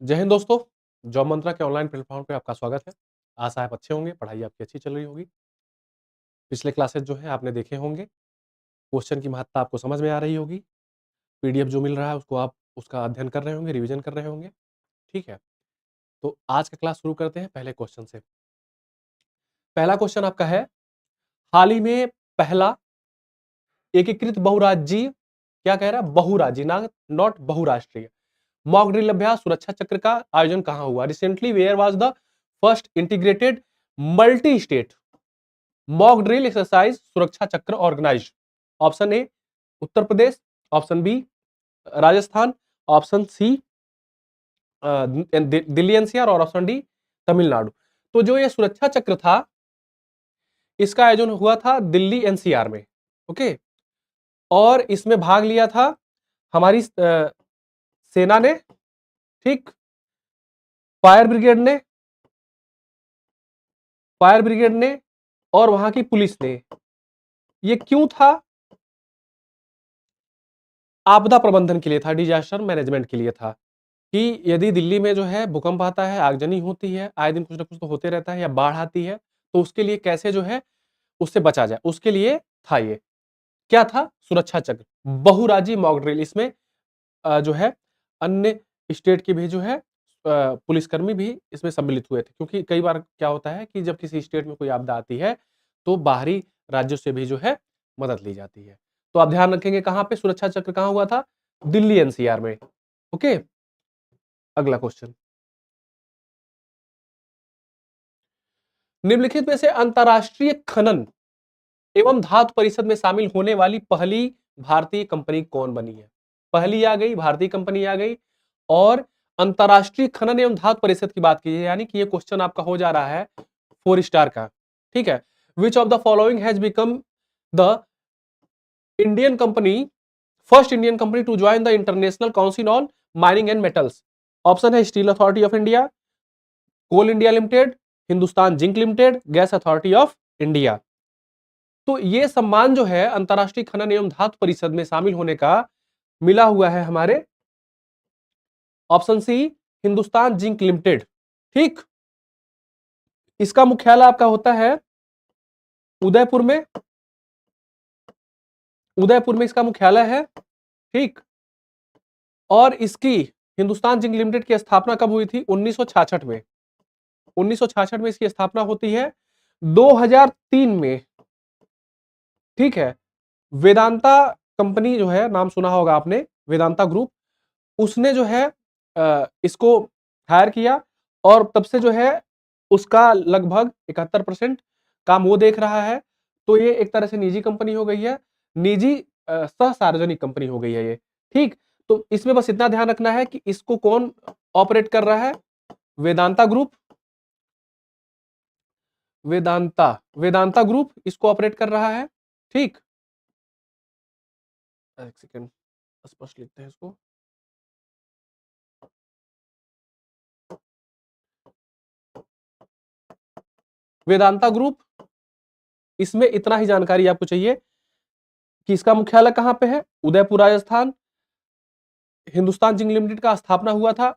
जय हिंद दोस्तों। जॉब मंत्रा के ऑनलाइन प्लेटफॉर्म पे आपका स्वागत है। आशा है आप अच्छे होंगे, पढ़ाई आपकी अच्छी चल रही होगी। पिछले क्लासेस जो है आपने देखे होंगे, क्वेश्चन की महत्ता आपको समझ में आ रही होगी। पीडीएफ जो मिल रहा है उसको आप उसका अध्ययन कर रहे होंगे, रिवीजन कर रहे होंगे। ठीक है, तो आज का क्लास शुरू करते हैं पहले क्वेश्चन से। पहला क्वेश्चन आपका है, हाल ही में पहला एकीकृत बहुराज्यीय, क्या कह रहा है, बहुराज्यीय ना, नॉट बहुराष्ट्रीय, मॉक ड्रिल अभ्यास सुरक्षा चक्र का आयोजन कहां हुआ? Recently where was the first integrated multi state mock drill exercise Suraksha Chakra organized? Option A Uttar Pradesh, option B Rajasthan, option C Delhi NCR और ऑप्शन डी तमिलनाडु। तो जो ये सुरक्षा चक्र था, इसका आयोजन हुआ था दिल्ली एनसीआर में। ओके, और इसमें भाग लिया था हमारी सेना ने, ठीक, फायर ब्रिगेड ने, फायर ब्रिगेड ने और वहां की पुलिस ने। ये क्यों था? आपदा प्रबंधन के लिए था, डिजास्टर मैनेजमेंट के लिए था, कि यदि दिल्ली में जो है भूकंप आता है, आगजनी होती है, आए दिन कुछ ना कुछ तो होते रहता है, या बाढ़ आती है, तो उसके लिए कैसे जो है उससे बचा जाए, उसके लिए था ये। क्या था? सुरक्षा चक्र, बहुराज्यीय मॉक ड्रिल। इसमें जो है अन्य स्टेट के भी जो है पुलिसकर्मी भी इसमें सम्मिलित हुए थे, क्योंकि कई बार क्या होता है कि जब किसी स्टेट में कोई आपदा आती है तो बाहरी राज्यों से भी जो है मदद ली जाती है। तो आप ध्यान रखेंगे कहां पे सुरक्षा चक्र कहां हुआ था? दिल्ली एनसीआर में। ओके, अगला क्वेश्चन, निम्नलिखित में से अंतरराष्ट्रीय खनन एवं धातु परिषद में शामिल होने वाली पहली भारतीय कंपनी कौन बनी है? पहली आ गई, भारतीय कंपनी आ गई, और अंतरराष्ट्रीय खनन एवं धातु परिषद की बात कीजिए, यानी कि ये क्वेश्चन आपका हो जा रहा है 4 स्टार का। ठीक है, which of the following has become the Indian company, first Indian company to join the international council on mining and metals? Option है steel authority of India, coal India limited, Hindustan zinc limited, gas authority of India. तो ये सम्मान जो है अंतरराष्ट्रीय खनन एवं धातु परिषद में शामिल होने का मिला हुआ है हमारे option C Hindustan zinc limited. ठीक, इसका मुख्यालय आपका होता है उदयपुर में, उदयपुर में इसका मुख्यालय है। ठीक, और इसकी हिंदुस्तान जिंक लिमिटेड की स्थापना कब हुई थी? 1966 में। 1966 में इसकी स्थापना होती है। 2003 में, ठीक है, वेदांता कंपनी जो है, नाम सुना होगा आपने, वेदांता ग्रुप, उसने जो है इसको हायर किया, और तब से जो है उसका लगभग 71% काम वो देख रहा है। तो ये एक तरह से निजी कंपनी हो गई है, निजी सह सार्वजनिक कंपनी हो गई है ये। ठीक, तो इसमें बस इतना ध्यान रखना है कि इसको कौन ऑपरेट कर रहा है? वेदांता ग्रुप, वेदांता, वेदांता ग्रुप इसको ऑपरेट कर रहा है। ठीक, एक सेकेंड, स्पष्ट लिखते हैं इसको। वेदांता ग्रुप, इसमें इतना ही जानकारी आपको चाहिए कि इसका मुख्यालय कहां पे है? उदयपुर राजस्थान। हिंदुस्तान जिंक लिमिटेड का स्थापना हुआ था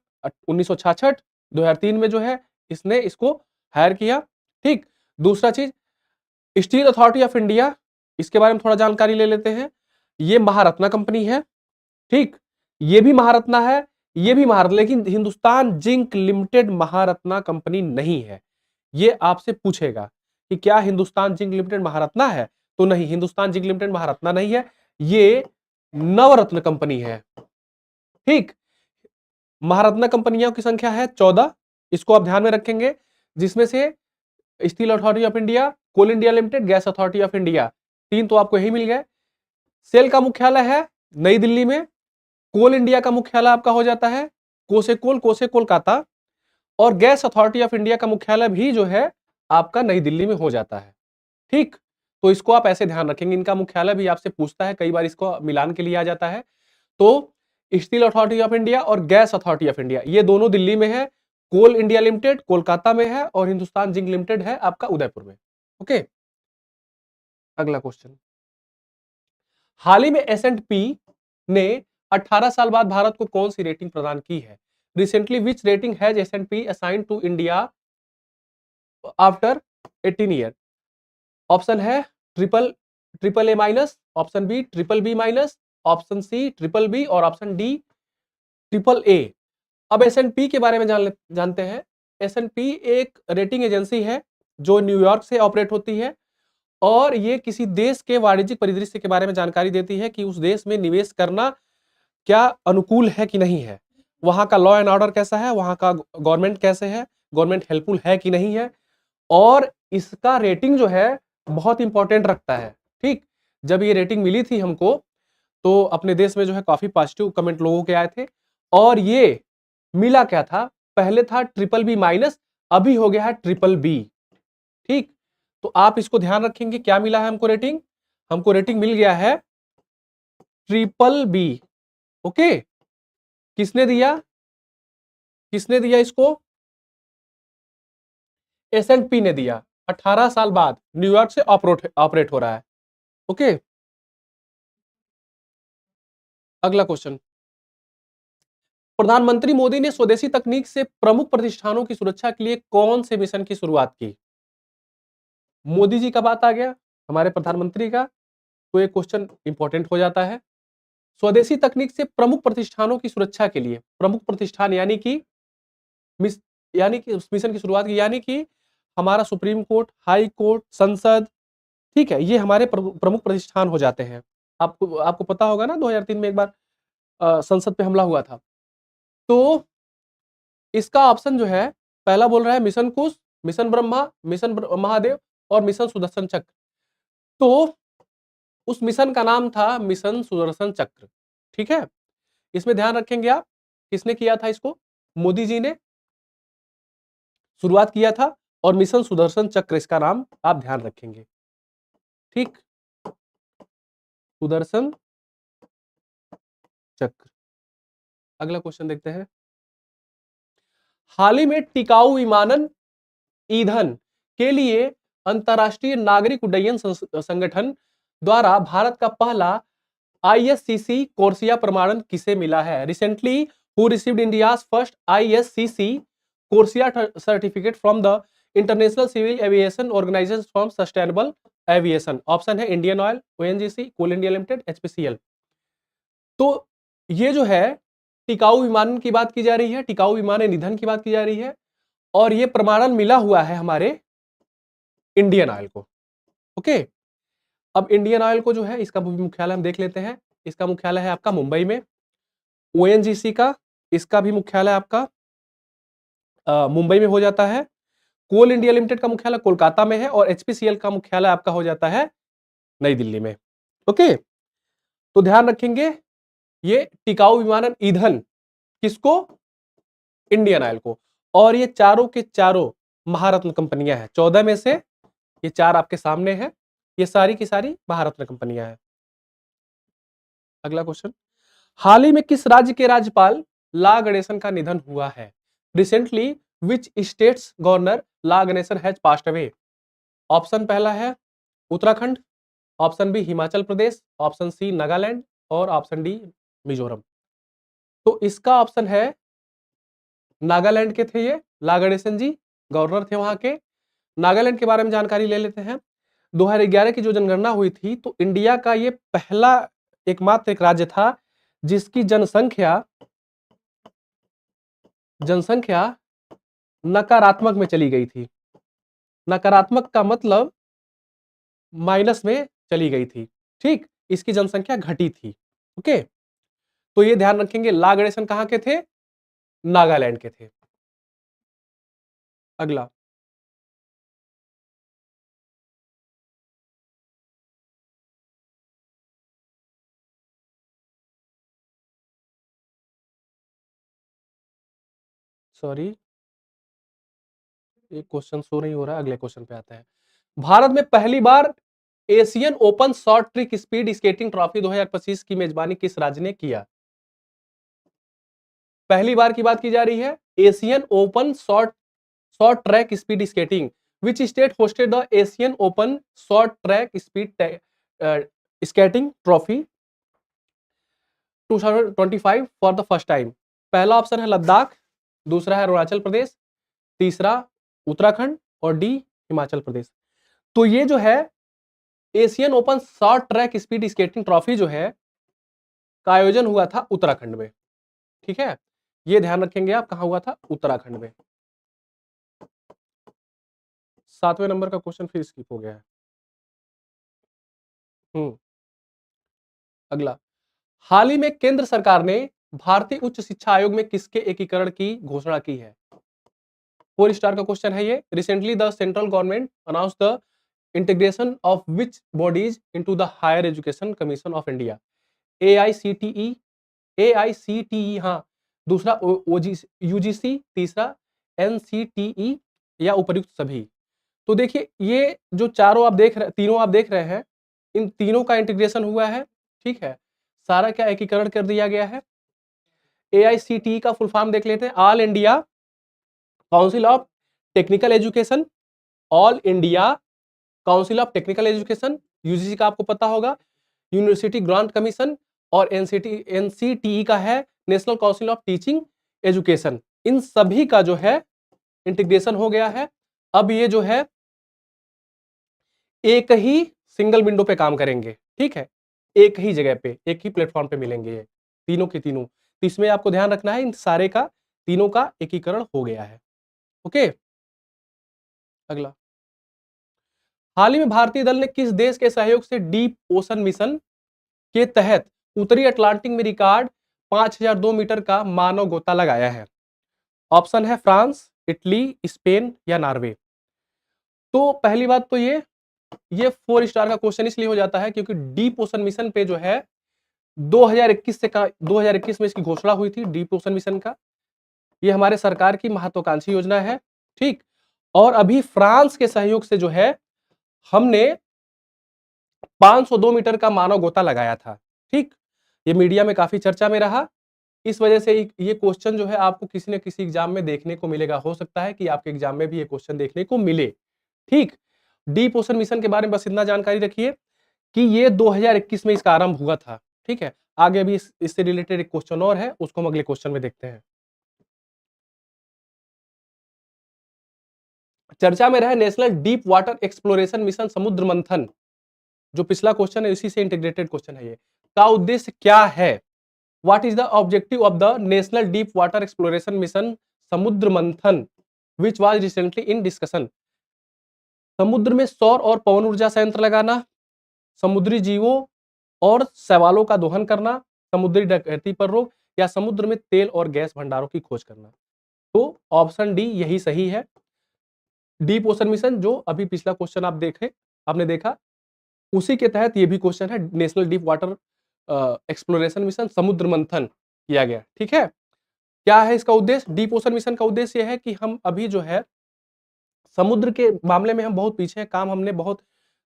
1966, 2003 में जो है इसने इसको हायर किया। ठीक, दूसरा चीज, स्टील अथॉरिटी ऑफ इंडिया, इसके बारे में थोड़ा जानकारी ले लेते हैं। ये महारत्ना कंपनी है। ठीक, ये भी महारत्ना है, ये भी महारत्ना, लेकिन Hindustan zinc limited Maharatna company नहीं है। ये आपसे पूछेगा कि क्या हिंदुस्तान जिंक लिमिटेड महारत्ना है? तो नहीं, हिंदुस्तान जिंक लिमिटेड महारत्ना नहीं है, ये नवरत्न कंपनी है। ठीक, महारत्ना कंपनियों की संख्या है 14, इसको आप ध्यान में रखेंगे, जिसमें से steel authority of India, coal India limited, gas authority of India, 3 तो आपको यही मिल गए। सेल का मुख्यालय है नई दिल्ली में। कोल इंडिया का मुख्यालय आपका हो जाता है कोसेकोल, कोसे कोलकाता, और गैस अथॉरिटी ऑफ इंडिया का मुख्यालय भी जो है आपका नई दिल्ली में हो जाता है। ठीक, तो इसको आप ऐसे ध्यान रखेंगे, इनका मुख्यालय भी आपसे पूछता है, कई बार इसको मिलान के लिए आ जाता है। तो स्टील अथॉरिटी ऑफ इंडिया और गैस अथॉरिटी ऑफ इंडिया, ये दोनों दिल्ली में है। कोल इंडिया लिमिटेड कोलकाता में है, और हिंदुस्तान जिंक लिमिटेड है आपका उदयपुर में। ओके, अगला क्वेश्चन, हाल ही में एस एंड पी ने 18 साल बाद भारत को कौन सी रेटिंग प्रदान की है? Recently which rating has S&P assigned to India after 18 year? Option है triple A minus, option B triple B minus, option C triple B और ऑप्शन डी ट्रिपल ए। अब S&P के बारे में जानते हैं। S&P एक रेटिंग एजेंसी है जो न्यूयॉर्क से ऑपरेट होती है और ये किसी देश के वाणिज्यिक परिदृश्य के बारे में जानकारी देती है कि उस देश में निवेश करना क्या अनुकूल है कि नहीं है, वहां का लॉ एंड ऑर्डर कैसा है, वहां का गवर्नमेंट कैसे है, गवर्नमेंट हेल्पफुल है कि नहीं है, और इसका रेटिंग जो है बहुत इंपॉर्टेंट रखता है। ठीक, जब ये रेटिंग मिली थी हमको तो अपने देश में जो है काफी पॉजिटिव कमेंट लोगों के आए थे। और ये मिला क्या था, पहले था ट्रिपल बी माइनस, अभी हो गया है ट्रिपल बी। ठीक, तो आप इसको ध्यान रखेंगे, क्या मिला है हमको रेटिंग, हमको रेटिंग मिल गया है ट्रिपल बी। ओके, किसने दिया, किसने दिया इसको, S&P ने दिया। 18 साल बाद न्यूयॉर्क से ऑपरेट हो रहा है। ओके, अगला क्वेश्चन, प्रधानमंत्री मोदी ने स्वदेशी तकनीक से प्रमुख प्रतिष्ठानों की सुरक्षा के लिए कौन से मिशन की शुरुआत की? मोदी जी का बात आ गया, हमारे प्रधानमंत्री का, तो ये क्वेश्चन इंपॉर्टेंट हो जाता है। स्वदेशी तकनीक से प्रमुख प्रतिष्ठानों की सुरक्षा के लिए, प्रमुख प्रतिष्ठान यानी कि उस मिशन की शुरुआत की, यानी कि हमारा सुप्रीम कोर्ट, हाई कोर्ट, संसद, ठीक है, ये हमारे प्रमुख प्रतिष्ठान हो जाते हैं। आपको आपको पता होगा ना 2003 में एक बार संसद पे हमला हुआ था। तो इसका ऑप्शन जो है पहला बोल रहा है मिशन कुश, मिशन ब्रह्मा, मिशन महादेव और मिशन सुदर्शन चक्र। तो उस मिशन का नाम था मिशन सुदर्शन चक्र। ठीक है, इसमें ध्यान रखेंगे आप, किसने किया था इसको, मोदी जी ने शुरुआत किया था, और मिशन सुदर्शन चक्र इसका नाम आप ध्यान रखेंगे। ठीक, सुदर्शन चक्र। अगला क्वेश्चन देखते हैं, हाल ही में टिकाऊ विमानन ईंधन के लिए अंतरराष्ट्रीय नागरिक उड्डयन संगठन द्वारा भारत का पहला ISCC कोर्सिया प्रमाणन किसे मिला है? Recently who received India's first ISCC CORSIA certificate from the international civil aviation organization for sustainable aviation? Option है Indian oil, ONGC, coal India limited, HPCL। तो ये जो है टिकाऊ विमानन की बात की जा रही है, टिकाऊ विमानन ईंधन की बात की जा रही है, और ये प्रमाणन मिला हुआ है हमारे इंडियन ऑयल को। ओके, अब इंडियन ऑयल को जो है इसका मुख्यालय हम देख लेते हैं। इसका मुख्यालय है आपका मुंबई में। ONGC का, इसका भी मुख्यालय आपका मुंबई में हो जाता है। कोल इंडिया लिमिटेड का मुख्यालय कोलकाता में है, और HPCL का मुख्यालय आपका हो जाता है नई दिल्ली में। ओके, तो ध्यान रखेंगे, ये टिकाऊ विमानन ईंधन किसको, इंडियन ऑयल को, और ये चारों के चारों महारत्न कंपनियां हैं। 14 में से ये 4 आपके सामने हैं, ये सारी की सारी महारत्न कंपनियां हैं। अगला क्वेश्चन, हाल ही में किस राज्य के राज्यपाल ला गणेशन का निधन हुआ है? Recently which state's governor La Ganesan has passed away? Option पहला है Uttarakhand, option B Himachal Pradesh, option C Nagaland और ऑप्शन डी मिजोरम। तो इसका ऑप्शन है नागालैंड के थे ये ला गणेशन जी, गवर्नर थे वहां के। नागालैंड के बारे में जानकारी ले लेते हैं। 2011 की जो जनगणना हुई थी, तो इंडिया का ये पहला एकमात्र एक राज्य था जिसकी जनसंख्या नकारात्मक में चली गई थी। नकारात्मक का मतलब माइनस में चली गई थी। ठीक, इसकी जनसंख्या घटी थी। ओके, तो ये ध्यान रखेंगे, ला गणेशन कहां के थे, नागालैंड के थे। अगला, सॉरी एक क्वेश्चन शो नहीं हो रहा है, अगले क्वेश्चन पे आते हैं। भारत में पहली बार Asian open short track speed skating trophy 2025 की मेजबानी किस राज्य ने किया? पहली बार की बात की जा रही है, Asian open short track speed skating, which state hosted the Asian open short track speed skating trophy 2025 for the first time? पहला ऑप्शन है लद्दाख, दूसरा है अरुणाचल प्रदेश, तीसरा उत्तराखंड और डी हिमाचल प्रदेश। तो ये जो है Asian open short track speed skating trophy जो है का आयोजन हुआ था उत्तराखंड में। ठीक है, ये ध्यान रखेंगे आप, कहां हुआ था? उत्तराखंड में। 7वें नंबर का क्वेश्चन फिर स्किप हो गया है। अगला, हाल ही में केंद्र सरकार ने भारतीय उच्च शिक्षा आयोग में किसके एकीकरण की घोषणा की है? 4 स्टार का क्वेश्चन है ये। Recently the central government announce the integration of which bodies into the higher education commission of India. AICTE, AICTE, हाँ, दूसरा यूजीसी, तीसरा एनसीटीई या उपर्युक्त सभी। तो देखिए ये जो चारों आप देख रहे, तीनों आप देख रहे हैं, इन तीनों का इंटीग्रेशन हुआ है। ठीक है, सारा क्या एकीकरण कर दिया गया है। एआईसीटीई का फुल फॉर्म देख लेते हैं, all India council of technical education, all India council of technical education. UGC का आपको पता होगा, यूनिवर्सिटी ग्रांट कमीशन, और एनसीटीई का है national council of teaching education. इन सभी का जो है इंटीग्रेशन हो गया है। अब ये जो है एक ही सिंगल विंडो पे काम करेंगे। ठीक है, एक ही जगह पे, एक ही प्लेटफॉर्म पे मिलेंगे ये तीनों के तीनों। तो इसमें आपको ध्यान रखना है, इन सारे का, तीनों का एकीकरण हो गया है। ओके, अगला, हाल ही में भारतीय दल ने किस देश के सहयोग से डीप ओशन मिशन के तहत उत्तरी अटलांटिक में रिकॉर्ड 5002 मीटर का मानव गोता लगाया है? ऑप्शन है फ्रांस, इटली, स्पेन या नॉर्वे। तो पहली बात तो ये 4 स्टार का क्वेश्चन इसलिए हो जाता है क्योंकि डीप ओशन मिशन पे जो है 2021 में इसकी घोषणा हुई थी, डीप ओशन मिशन का। ये हमारे सरकार की महत्वाकांक्षी योजना है। ठीक, और अभी फ्रांस के सहयोग से जो है हमने 502 मीटर का मानव गोता लगाया था। ठीक, ये मीडिया में काफी चर्चा में रहा। इस वजह से ये क्वेश्चन जो है आपको किसी न किसी एग्जाम में देखने को मिलेगा। हो सकता है कि आपके एग्जाम में भी ये क्वेश्चन देखने को मिले। ठीक, डीप ओशन मिशन के बारे में बस इतना जानकारी रखिए कि ये 2021 में इसका आरंभ हुआ था। ठीक है, आगे अभी इससे रिलेटेड एक क्वेश्चन और है, उसको हम अगले क्वेश्चन में देखते हैं। चर्चा में रहे national deep water exploration mission समुद्र मंथन, जो पिछला क्वेश्चन है इसी से इंटीग्रेटेड क्वेश्चन है ये, का उद्देश्य क्या है? What is the objective of the national deep water exploration mission समुद्र मंथन which was recently in discussion? समुद्र में सौर और पवन ऊर्जा संयंत्र लगाना, समुद्री जीवों और शैवालों का दोहन करना, समुद्री डकैती पर रोक, या समुद्र में तेल और गैस भंडारों की खोज करना। तो ऑप्शन डी यही सही है। डीप ओशन मिशन जो अभी पिछला क्वेश्चन आपने देखा, उसी के तहत ये भी क्वेश्चन है। National deep water exploration mission समुद्र मंथन किया गया। ठीक है, क्या है इसका उद्देश्य? डीप ओशन मिशन का उद्देश्य यह है कि हम अभी जो है समुद्र के मामले में हम बहुत पीछे हैं, काम हमने बहुत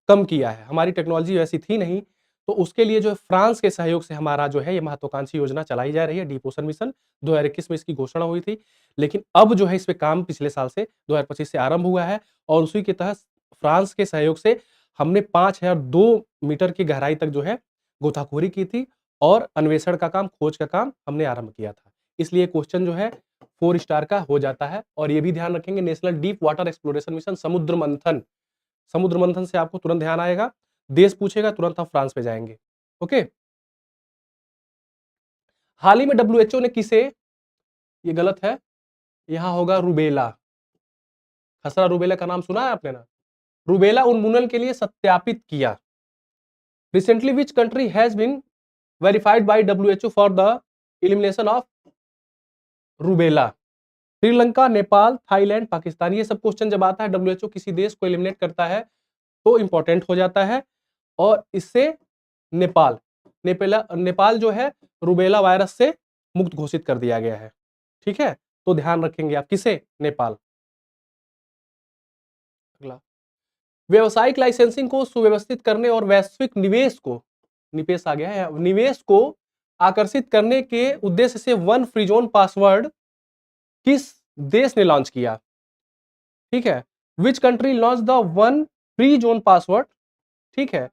कम किया है, हमारी टेक्नोलॉजी वैसी थी नहीं। तो उसके लिए जो है फ्रांस के सहयोग से हमारा जो है ये महत्वाकांक्षी योजना चलाई जा रही है, डीप ओशन मिशन। 2021 में इसकी घोषणा हुई थी, लेकिन अब जो है इस पे काम पिछले साल से 2025 से आरंभ हुआ है, और उसी के तहत फ्रांस के सहयोग से हमने 5002 मीटर की गहराई तक जो है गोताखोरी की थी, और अन्वेषण का काम, खोज का काम हमने आरंभ किया था। इसलिए क्वेश्चन जो है 4 स्टार का हो जाता है। और ये भी ध्यान रखेंगे, national deep water exploration mission समुद्र मंथन, समुद्र मंथन से आपको तुरंत ध्यान आएगा, देश पूछेगा तुरंत आप फ्रांस पे जाएंगे। ओके, हाल ही में डब्ल्यूएचओ ने किसे, ये गलत है, यहां होगा रूबेला, खसरा रूबेला का नाम सुना है आपने ना? रूबेला उन्मूलन के लिए सत्यापित किया। Recently which country has been verified by WHO for the elimination of rubella? Sri Lanka, Nepal, Thailand, Pakistan. ये सब क्वेश्चन जब आता है, डब्ल्यूएचओ किसी देश को एलिमिनेट करता है तो इंपॉर्टेंट हो जाता है, और इससे नेपाल जो है रूबेला वायरस से मुक्त घोषित कर दिया गया है। ठीक है, तो ध्यान रखेंगे आप, किसे? नेपाल। अगला, व्यवसायिक लाइसेंसिंग को सुव्यवस्थित करने और वैश्विक निवेश आ गया है, निवेश को आकर्षित करने के उद्देश्य से वन फ्री जोन पासवर्ड किस देश ने लॉन्च किया? ठीक है, which country launch the one free zone password, ठीक है,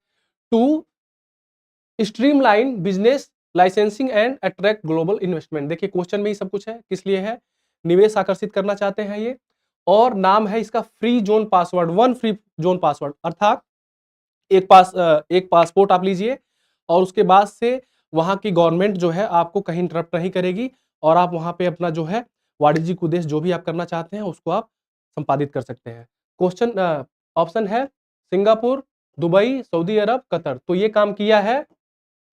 to streamline business licensing and attract global investment. देखिए क्वेश्चन में ही सब कुछ है, किस लिए है? निवेश आकर्षित करना चाहते हैं ये, और नाम है इसका free zone password, one free zone password, अर्थात एक पासपोर्ट आप लीजिए और उसके बाद से वहां की गवर्नमेंट जो है आपको कहीं इंटरप्ट नहीं करेगी और आप वहां पे अपना जो है वाणिज्यिक उद्देश्य जो भी आप करना चाहते हैं उसको आप संपादित कर सकते हैं। क्वेश्चन ऑप्शन है सिंगापुर, दुबई, सऊदी अरब, कतर। तो ये काम किया है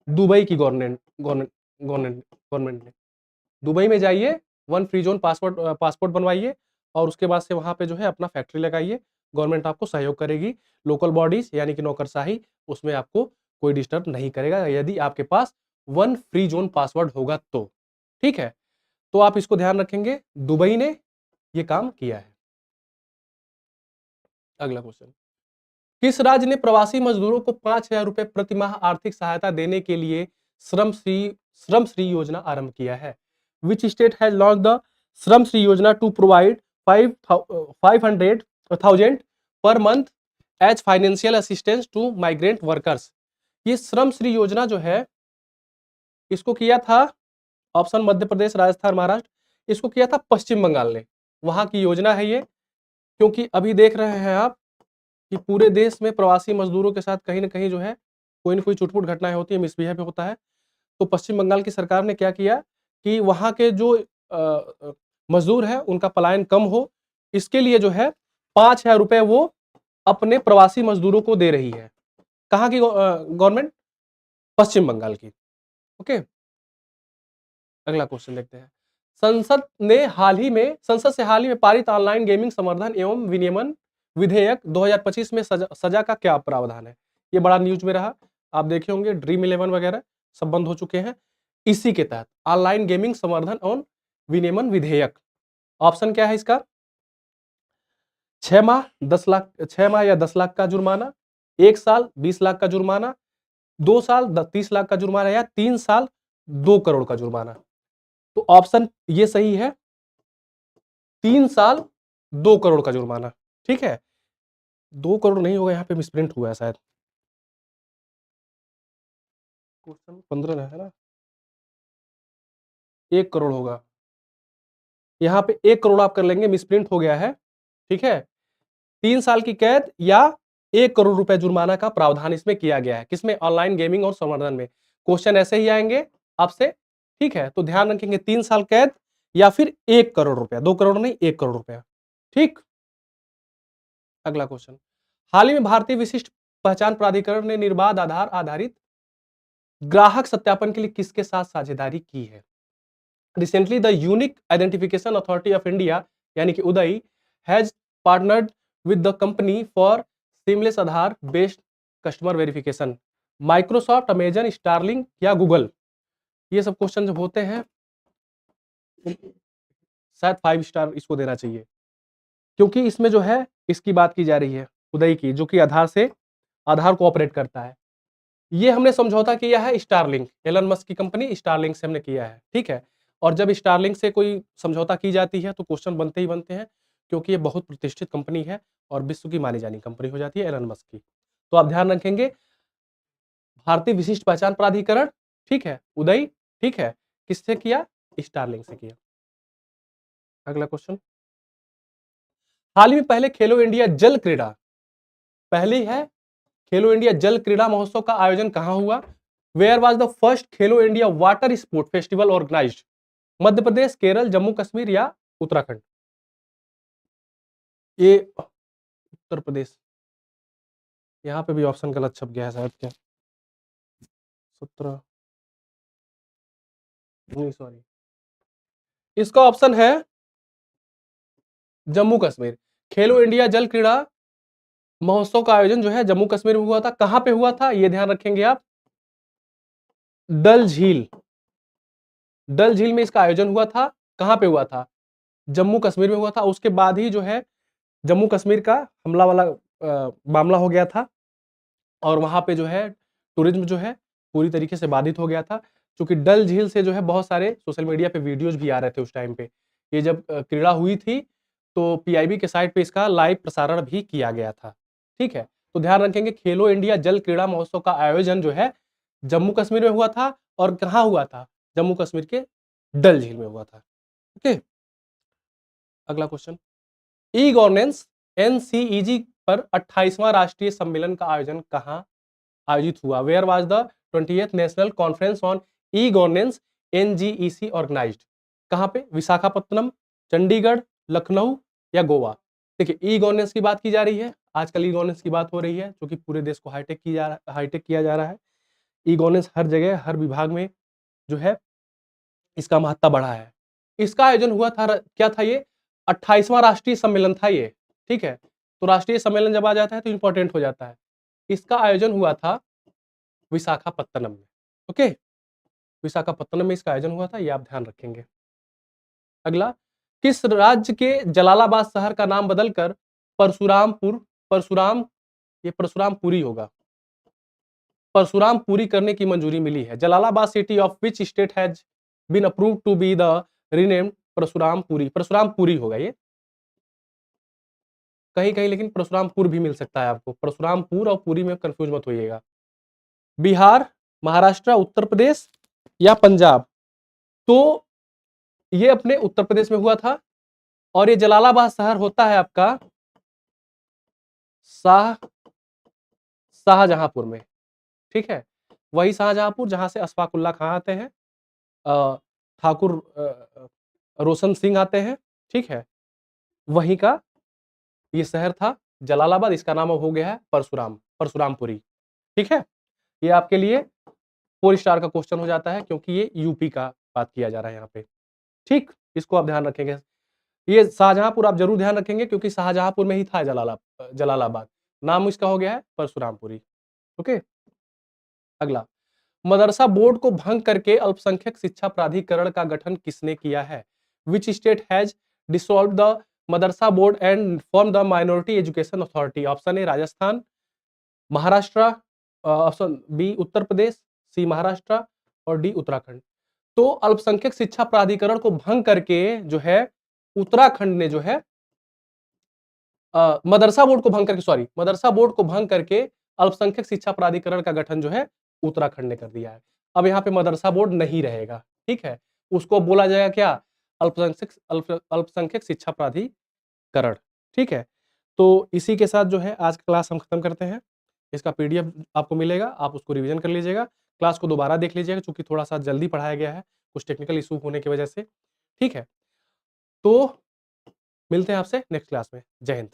दुबई की गवर्नमेंट गवर्नमेंट गवर्नमेंट गवर्नमेंट ने। दुबई में जाइए, वन फ्री जोन पासपोर्ट बनवाइए और उसके बाद से वहां पे जो है अपना फैक्ट्री लगाइए, गवर्नमेंट आपको सहयोग करेगी। लोकल बॉडीज यानी कि नौकरशाही, उसमें आपको कोई डिस्टर्ब नहीं करेगा यदि आपके पास वन फ्री जोन पासवर्ड होगा तो। ठीक है, तो आप इसको ध्यान रखेंगे, दुबई ने ये काम किया है। अगला क्वेश्चन, किस राज्य ने प्रवासी मजदूरों को 5,000 रुपए प्रति माह आर्थिक सहायता देने के लिए श्रम श्री योजना आरंभ किया है? Which state has launch the Shram Shri Yojana to provide 500,000 per month as financial assistance to migrant workers? ये श्रम श्री योजना जो है इसको किया था ऑप्शन मध्य प्रदेश, राजस्थान, महाराष्ट्र, इसको किया था पश्चिम बंगाल ने। वहां की योजना है ये, क्योंकि अभी देख रहे हैं आप कि पूरे देश में प्रवासी मजदूरों के साथ कहीं न कहीं जो है कोई न कोई चुटपुट घटनाएं होती है, मिसबिहेव होता है। तो पश्चिम बंगाल की सरकार ने क्या किया कि वहां के जो मजदूर है उनका पलायन कम हो, इसके लिए जो है 5,000 रुपए वो अपने प्रवासी मजदूरों को दे रही है। कहाँ की गवर्नमेंट? पश्चिम बंगाल की। ओके, अगला क्वेश्चन देखते हैं। संसद से हाल ही में पारित ऑनलाइन गेमिंग संवर्धन एवं विनियमन विधेयक 2025 में सजा का क्या प्रावधान है? ये बड़ा न्यूज में रहा, आप देखे होंगे, ड्रीम 11 वगैरह सब बंद हो चुके हैं। इसी के तहत ऑनलाइन गेमिंग संवर्धन एवं विनियमन विधेयक, ऑप्शन क्या है इसका? 6 माह 10 लाख, 6 माह या 10 लाख का जुर्माना, 1 साल 20 लाख का जुर्माना, 2 साल 30 लाख का जुर्माना, या 3 साल 2 करोड़ का जुर्माना। तो ऑप्शन ये सही है, 3 साल 2 करोड़ का जुर्माना। ठीक है, 2 करोड़ नहीं होगा, यहाँ पे मिसप्रिंट हुआ है शायद, क्वेश्चन 15 है ना, 1 करोड़ होगा, यहाँ पे 1 करोड़ आप कर लेंगे, मिसप्रिंट हो गया है। ठीक है, 3 साल की कैद या 1 करोड़ रुपए जुर्माना का प्रावधान इसमें किया गया है। किसमें? ऑनलाइन गेमिंग और संवर्धन में। क्वेश्चन ऐसे ही आएंगे आपसे। ठीक है, तो ध्यान रखेंगे 3 साल कैद या फिर 1 करोड़ रुपया, 2 करोड़ नहीं, 1 करोड़ रुपया। ठीक, अगला क्वेश्चन, हाल ही में भारतीय विशिष्ट पहचान प्राधिकरण ने निर्बाध आधार आधारित ग्राहक सत्यापन के लिए किसके साथ साझेदारी की है? Recently the unique identification authority of India यानी कि उदय has partnered with the company for seamless Aadhaar based customer verification. Microsoft, Amazon, Starlink या गूगल? ये सब क्वेश्चन जब होते हैं शायद 5 स्टार इसको देना चाहिए, क्योंकि इसमें जो है इसकी बात की जा रही है, उदय की, जो कि आधार को ऑपरेट करता है। ये हमने समझौता किया है स्टारलिंक, एलन मस्क की कंपनी स्टारलिंक से हमने किया है। ठीक है, और जब स्टारलिंक से कोई समझौता की जाती है तो क्वेश्चन बनते ही बनते हैं, क्योंकि ये बहुत प्रतिष्ठित कंपनी है और विश्व की मानी जानी कंपनी हो जाती है एलन मस्क की। तो आप ध्यान रखेंगे, भारतीय विशिष्ट पहचान प्राधिकरण, ठीक है, उदय, ठीक है, किससे किया? स्टारलिंक से किया। अगला क्वेश्चन, हाल ही में पहले खेलो इंडिया जल क्रीड़ा, पहली है खेलो इंडिया जल क्रीड़ा महोत्सव का आयोजन कहां हुआ? Where was the first Khelo India water sport festival organised? Madhya Pradesh, Kerala, Jammu Kashmir या उत्तराखंड? ये उत्तर प्रदेश, यहां पे भी ऑप्शन गलत छप गया है शायद, क्या 17 नहीं, सॉरी, इसका ऑप्शन है जम्मू कश्मीर। खेलो इंडिया जल क्रीड़ा महोत्सव का आयोजन जो है जम्मू कश्मीर में हुआ था। कहां पे हुआ था ये ध्यान रखेंगे आप? डल झील, डल झील में इसका आयोजन हुआ था। कहां पे हुआ था? जम्मू कश्मीर में हुआ था। उसके बाद ही जो है जम्मू कश्मीर का हमला वाला मामला हो गया था और वहां पे जो है टूरिज्म जो है पूरी तरीके से बाधित हो गया था, क्योंकि डल झील से जो है बहुत सारे सोशल मीडिया पे वीडियोज भी आ रहे थे उस टाइम पे। ये जब क्रीड़ा हुई थी तो पीआईबी के साइट पे इसका लाइव प्रसारण भी किया गया था। ठीक है, तो ध्यान रखेंगे खेलो इंडिया जल क्रीड़ा महोत्सव का आयोजन जो है जम्मू कश्मीर में हुआ था। और कहाँ हुआ था? जम्मू कश्मीर के डल झील में हुआ था। ओके, अगला क्वेश्चन, ई गवर्नेंस एनसीईजी पर 28वां राष्ट्रीय सम्मेलन का आयोजन कहां आयोजित हुआ? Where was the 20th national conference on e governance NGEC organised? कहां पे? विशाखापत्तनम, चंडीगढ़, लखनऊ या गोवा? देखिए, ई गवर्नेंस की बात की जा रही है, आजकल ई गवर्नेंस की बात हो रही है क्योंकि पूरे देश को हाईटेक किया जा रहा है। ई गवर्नेंस हर जगह, हर विभाग में जो है इसका महत्ता बढ़ा है। इसका आयोजन हुआ था, क्या था ये? 28वां राष्ट्रीय सम्मेलन था ये, ठीक है? तो राष्ट्रीय सम्मेलन जब आ जाता है तो इंपॉर्टेंट हो जाता है। इसका आयोजन हुआ था विशाखापत्तनम में, ओके? विशाखापत्तनम में इसका आयोजन हुआ था, ये आप ध्यान रखेंगे। अगला, किस राज्य के जलालाबाद शहर का नाम बदलकर ये परशुरामपुरी होगा? परशुरामपुरी करने की मंजूरी मिली है। Jalalabad city of which state has been approved to be the renamed Parshurampuri? Parshurampuri होगा ये। कहीं-कहीं लेकिन परशुरामपुर भी मिल सकता है आपको। परशुरामपुर और पुरी में कंफ्यूज मत होइएगा। बिहार, महाराष्ट्र, उत्तर प्रदेश या पंजाब? तो ये अपने उत्तर प्रदेश में हुआ था और ये जलालाबाद शहर होता है आपका शाहजहांपुर में, ठीक है? वही शाहजहांपुर जहां से अशफाकुल्ला खां आते हैं, ठाकुर रोशन सिंह आते हैं, ठीक है? वहीं का ये शहर था जलालाबाद, इसका नाम अब हो गया है परशुरामपुरी, ठीक है? ये आपके लिए 4 स्टार का क्वेश्चन हो जाता है क्योंकि ये यूपी का बात किया जा रहा है यहाँ पे, ठीक? इसको आप ध्यान रखेंगे। ये शाहजहांपुर आप जरूर ध्यान रखेंगे क्योंकि शाहजहांपुर में ही था जलालाबाद, नाम इसका हो गया है परशुरामपुरी, ओके? अगला, मदरसा बोर्ड को भंग करके अल्पसंख्यक शिक्षा प्राधिकरण का गठन किसने किया है? Which state has dissolved the madrasa board and form the minority education authority? Option A Rajasthan, Maharashtra, option B Uttar Pradesh, C Maharashtra और डी उत्तराखंड। तो अल्पसंख्यक शिक्षा प्राधिकरण को भंग करके जो है उत्तराखंड ने जो है मदरसा बोर्ड को भंग करके अल्पसंख्यक शिक्षा प्राधिकरण का गठन जो है उत्तराखंड ने कर दिया है। अब यहाँ पे मदरसा बोर्ड नहीं रहेगा, ठीक है? उसको बोला जाएगा क्या? अल्पसंख्यक शिक्षा प्राधिकरण, ठीक है? तो इसी के साथ जो है आज का क्लास हम खत्म करते हैं। इसका पीडीएफ आपको मिलेगा, आप उसको रिवीजन कर लीजिएगा, क्लास को दोबारा देख लीजिएगा चूंकि थोड़ा सा जल्दी पढ़ाया गया है, कुछ टेक्निकल इशू होने की वजह से, ठीक है? तो मिलते हैं आपसे नेक्स्ट क्लास में। जय हिंद।